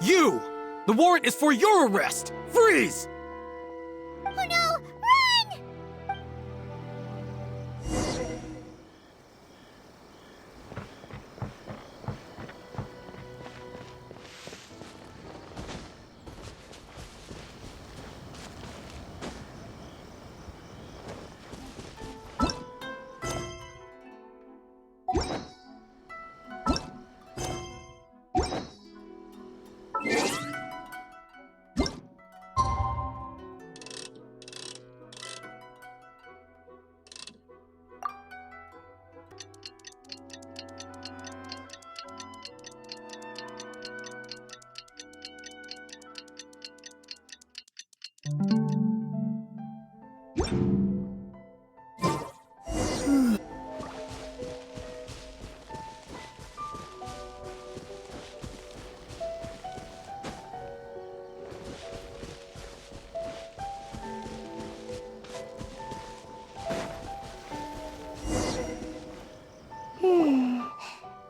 You! The warrant is for your arrest! Freeze! Oh no! Run!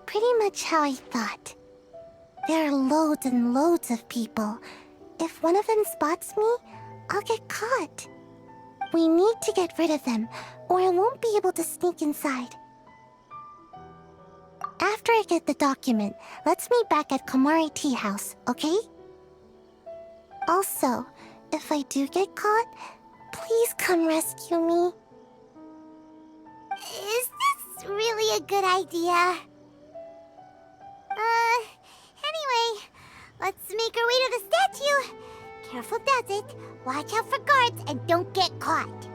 Pretty much how I thought. There are loads and loads of people. If one of them spots me, I'll get caught. We need to get rid of them, or I won't be able to sneak inside. After I get the document, let's meet back at Komari Tea House, okay? Also, if I do get caught, please come rescue me. Is this really a good idea? Anyway, let's make our way to the statue. Careful does it. Watch out for guards and don't get caught.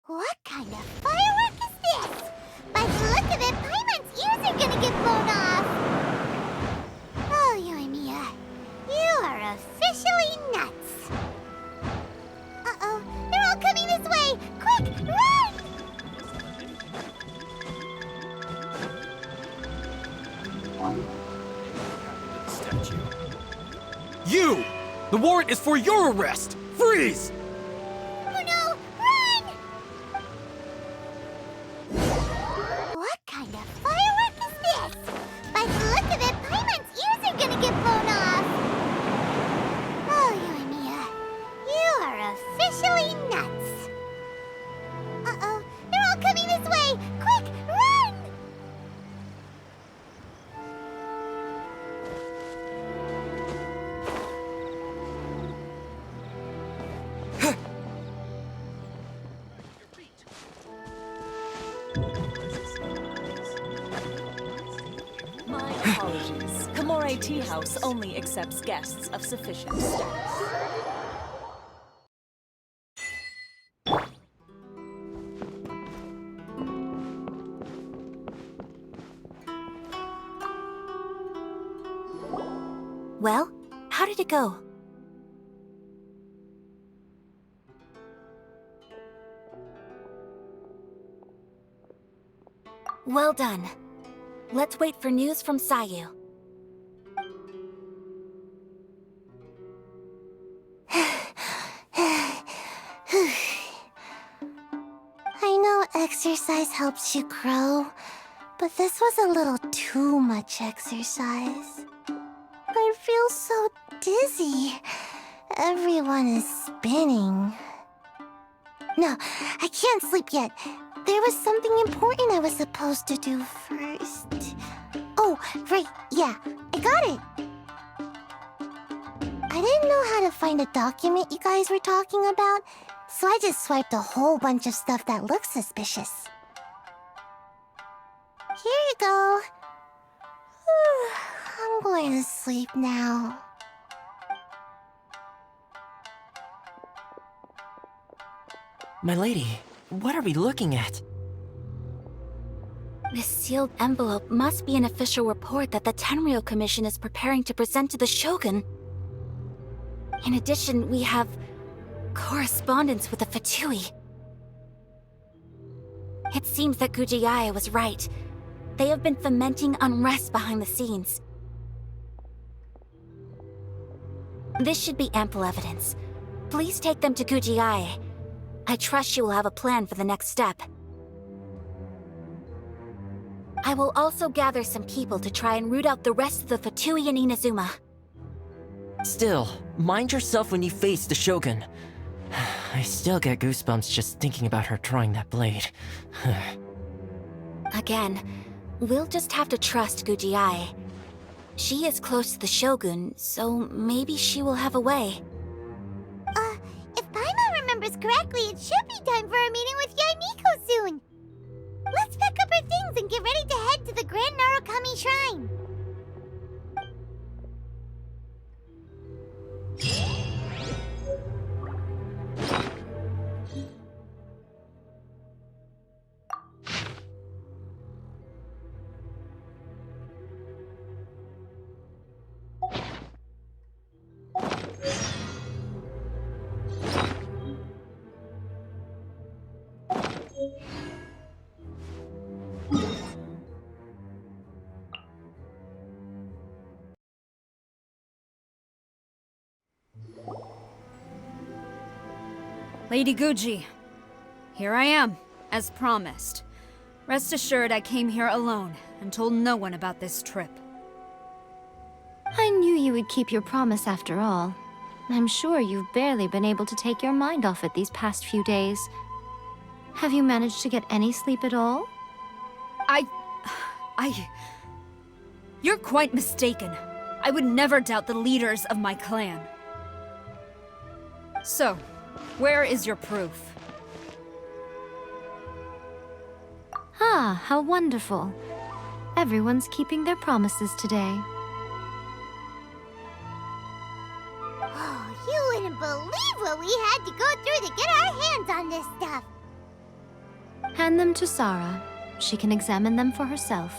What kind of firework is this? By the look of it, Paimon's ears are gonna get blown off! Oh, Yoimiya, you are officially nuts! Uh-oh, they're all coming this way! Quick, run! Statue. You! The warrant is for your arrest! Freeze! Oh no, run! What kind of firework is this? By the look of it, Paimon's ears are gonna get blown off! Oh, Yoimiya, you are officially nuts! Uh-oh, they're all coming this way! Quick, run! My apologies. Komore Tea House only accepts guests of sufficient status. Well, how did it go? Well done. Let's wait for news from Sayu. I know exercise helps you grow, but this was a little too much exercise. I feel so dizzy. Everyone is spinning. No, I can't sleep yet. There was something important I was supposed to do first. Oh, right, yeah, I got it. I didn't know how to find a document you guys were talking about, so I just swiped a whole bunch of stuff that looks suspicious. Here you go. I'm going to sleep now. My lady, what are we looking at? This sealed envelope must be an official report that the Tenryou Commission is preparing to present to the Shogun. In addition, we have correspondence with the Fatui. It seems that Gujiaya was right. They have been fomenting unrest behind the scenes. This should be ample evidence. Please take them to Gujiaya. I trust she will have a plan for the next step. I will also gather some people to try and root out the rest of the Fatui in Inazuma. Still, mind yourself when you face the Shogun. I still get goosebumps just thinking about her drawing that blade. Again, we'll just have to trust Gujiai. She is close to the Shogun, so maybe she will have a way. If Paimon remembers correctly, it should be time for a meeting with Yaimiko soon. Let's pack up our things and get ready to head to the Grand Narukami Shrine. Lady Guji, here I am, as promised. Rest assured I came here alone and told no one about this trip. I knew you would keep your promise after all. I'm sure you've barely been able to take your mind off it these past few days. Have you managed to get any sleep at all? You're quite mistaken. I would never doubt the leaders of my clan. So, where is your proof? Ah, how wonderful. Everyone's keeping their promises today. Oh, you wouldn't believe what we had to go through to get our hands on this stuff. Hand them to Sarah. She can examine them for herself.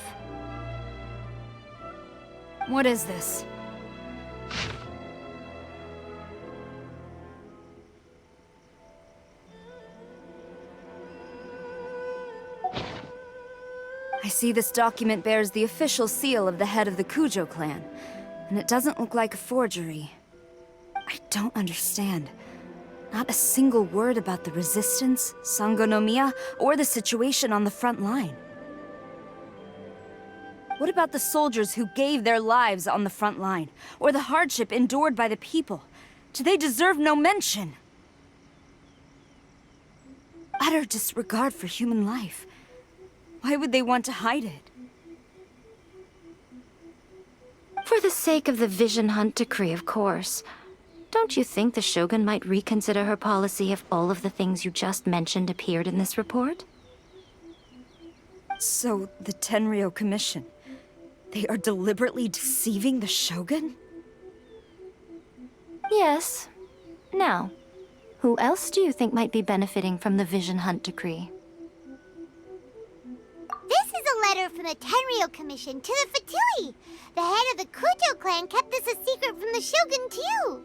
What is this? I see this document bears the official seal of the head of the Kujo clan, and it doesn't look like a forgery. I don't understand. Not a single word about the resistance, Sangonomiya, or the situation on the front line. What about the soldiers who gave their lives on the front line, or the hardship endured by the people? Do they deserve no mention? Utter disregard for human life. Why would they want to hide it? For the sake of the Vision Hunt decree, of course. Don't you think the Shogun might reconsider her policy if all of the things you just mentioned appeared in this report? So, the Tenryou Commission, they are deliberately deceiving the Shogun? Yes. Now, who else do you think might be benefiting from the Vision Hunt decree? This is a letter from the Tenryou Commission to the Fatui. The head of the Kujo clan kept this a secret from the Shogun, too.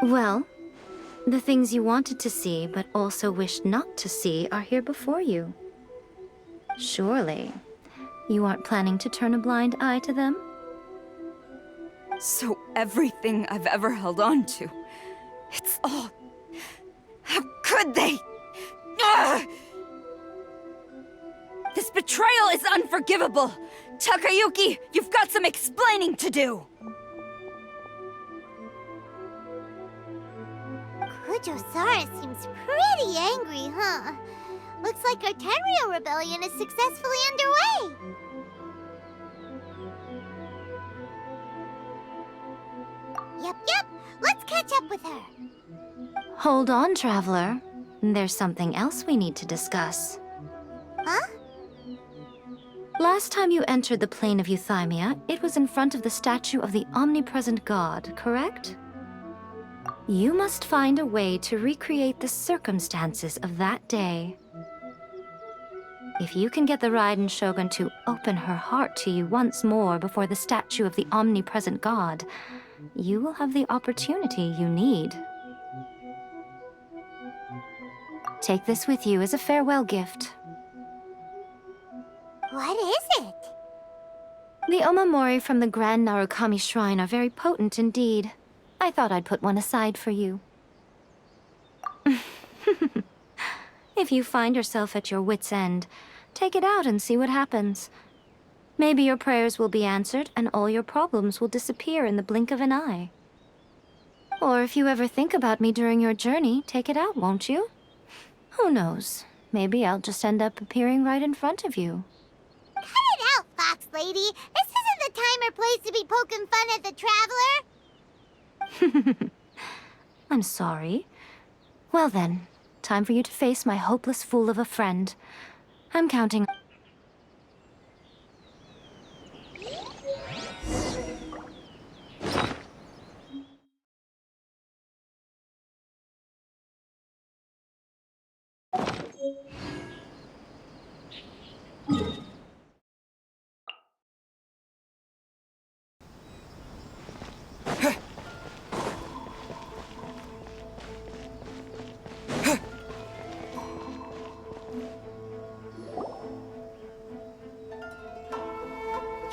Well, the things you wanted to see but also wished not to see are here before you. Surely, you aren't planning to turn a blind eye to them? So everything I've ever held on to, it's all... How could they? Ugh! This betrayal is unforgivable! Takayuki, you've got some explaining to do! Kujo-Sara seems pretty angry, huh? Looks like our Tenryou rebellion is successfully underway. Yep. Let's catch up with her. Hold on, Traveler. There's something else we need to discuss. Huh? Last time you entered the plane of Euthymia, it was in front of the statue of the omnipresent god, correct? You must find a way to recreate the circumstances of that day. If you can get the Raiden Shogun to open her heart to you once more before the statue of the omnipresent god, you will have the opportunity you need. Take this with you as a farewell gift. What is it? The omamori from the Grand Narukami Shrine are very potent indeed. I thought I'd put one aside for you. If you find yourself at your wit's end, take it out and see what happens. Maybe your prayers will be answered and all your problems will disappear in the blink of an eye. Or if you ever think about me during your journey, take it out, won't you? Who knows? Maybe I'll just end up appearing right in front of you. Cut it out, Fox Lady. This isn't the time or place to be poking fun at the Traveler. I'm sorry. Well then, time for you to face my hopeless fool of a friend. I'm counting.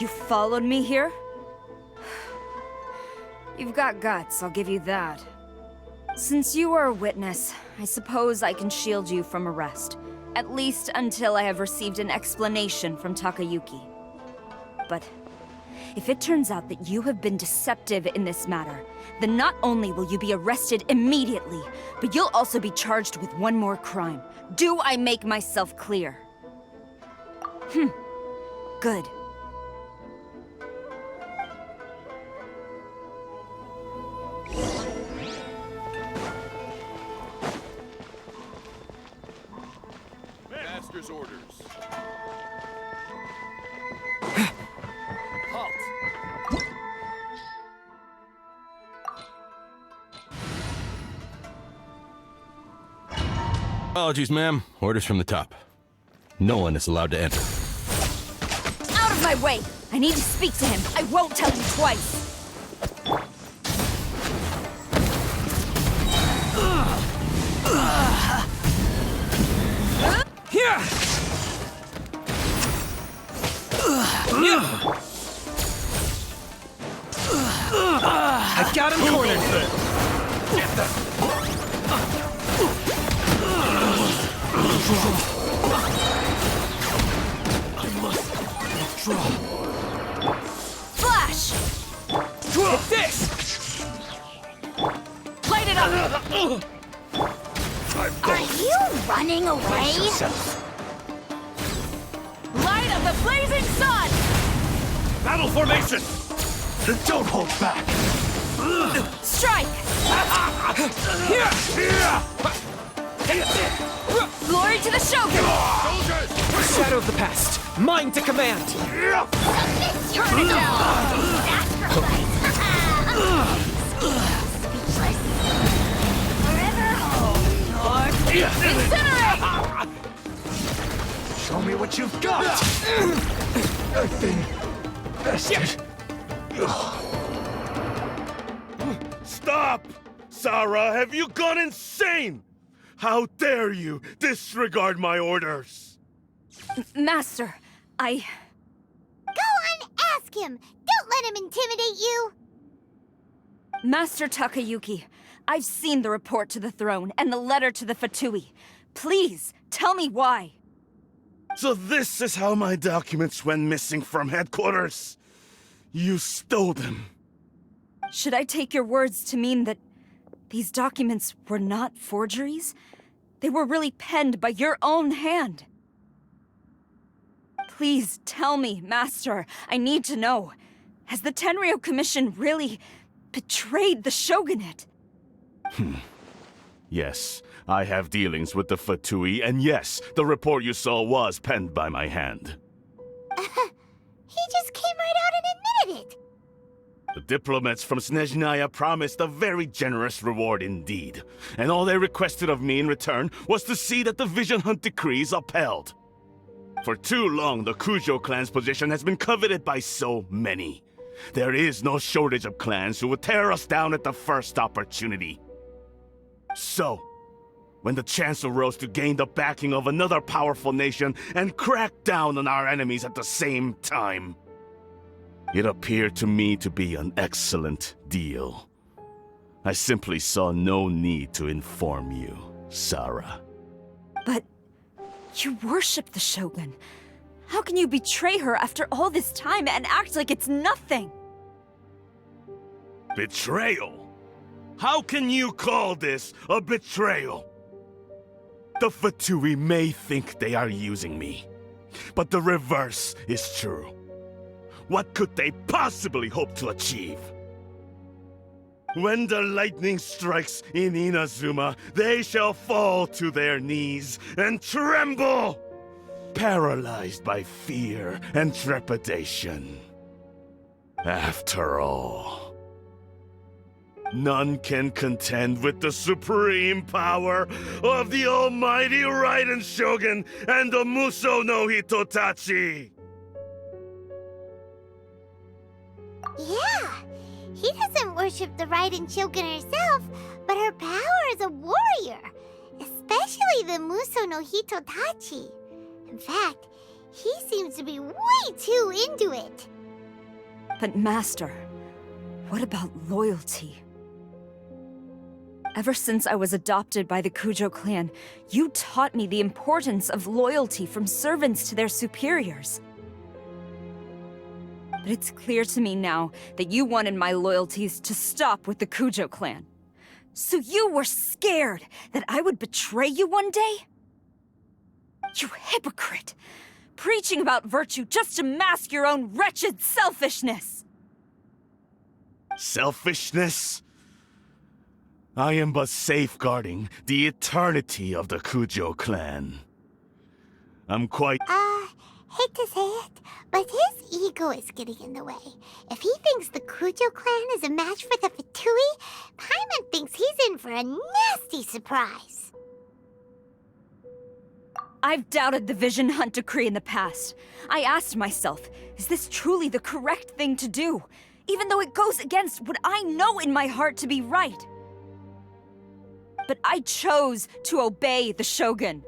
You followed me here? You've got guts, I'll give you that. Since you are a witness, I suppose I can shield you from arrest. At least until I have received an explanation from Takayuki. But if it turns out that you have been deceptive in this matter, then not only will you be arrested immediately, but you'll also be charged with one more crime. Do I make myself clear? Good. Master's orders. Halt! Apologies, ma'am. Orders from the top. No one is allowed to enter. Out of my way! I need to speak to him. I won't tell you twice. Here! I got him cornered. Get I must withdraw. Flash! Hit this! Light it up! Are you running away? Light of the blazing sun! Battle formation! Don't hold back! Strike! Glory to the Shogun! Shadow of the past. Mine to command. Turn it down! Speechless. Forever hold. Incinerate! Show me what you've got! I've been bested. Stop! Sarah, have you gone insane? How dare you disregard my orders? Master, I... Go on, ask him. Don't let him intimidate you. Master Takayuki, I've seen the report to the throne and the letter to the Fatui. Please, tell me why. So this is how my documents went missing from headquarters? You stole them. Should I take your words to mean that these documents were not forgeries? They were really penned by your own hand. Please tell me, Master. I need to know. Has the Tenryo Commission really betrayed the Shogunate? Yes, I have dealings with the Fatui, and yes, the report you saw was penned by my hand. He just came right out and admitted it. The diplomats from Snezhnaya promised a very generous reward indeed, and all they requested of me in return was to see that the Vision Hunt decrees upheld. For too long, the Kujo clan's position has been coveted by so many. There is no shortage of clans who would tear us down at the first opportunity. So, when the chance arose to gain the backing of another powerful nation and crack down on our enemies at the same time, it appeared to me to be an excellent deal. I simply saw no need to inform you, Sarah. But you worship the Shogun. How can you betray her after all this time and act like it's nothing? Betrayal? How can you call this a betrayal? The Fatui may think they are using me, but the reverse is true. What could they possibly hope to achieve? When the lightning strikes in Inazuma, they shall fall to their knees and tremble, paralyzed by fear and trepidation. After all, none can contend with the supreme power of the almighty Raiden Shogun and the Muso no Hitotachi! Yeah, he doesn't worship the Raiden Shogun herself, but her power as a warrior, especially the Muso no Hitotachi. In fact, he seems to be way too into it. But Master, what about loyalty? Ever since I was adopted by the Kujo clan, you taught me the importance of loyalty from servants to their superiors. But it's clear to me now that you wanted my loyalties to stop with the Kujo clan. So you were scared that I would betray you one day? You hypocrite! Preaching about virtue just to mask your own wretched selfishness! Selfishness? I am but safeguarding the eternity of the Kujo clan. I'm quite... Hate to say it, but his ego is getting in the way. If he thinks the Kujo clan is a match for the Fatui, Paimon thinks he's in for a nasty surprise. I've doubted the Vision Hunt decree in the past. I asked myself, is this truly the correct thing to do? Even though it goes against what I know in my heart to be right. But I chose to obey the Shogun.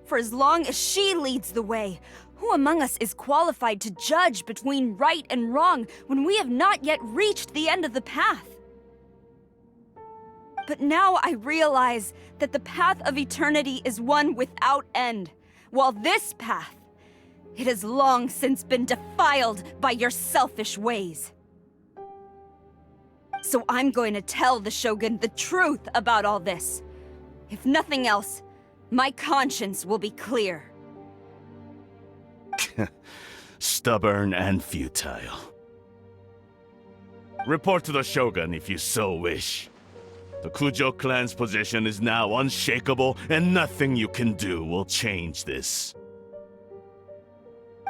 For as long as she leads the way, who among us is qualified to judge between right and wrong when we have not yet reached the end of the path? But now I realize that the path of eternity is one without end, while this path, it has long since been defiled by your selfish ways. So I'm going to tell the Shogun the truth about all this. If nothing else, my conscience will be clear. Stubborn and futile. Report to the Shogun if you so wish. The Kujo clan's position is now unshakable, and nothing you can do will change this.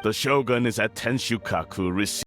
The Shogun is at Tenshukaku receiving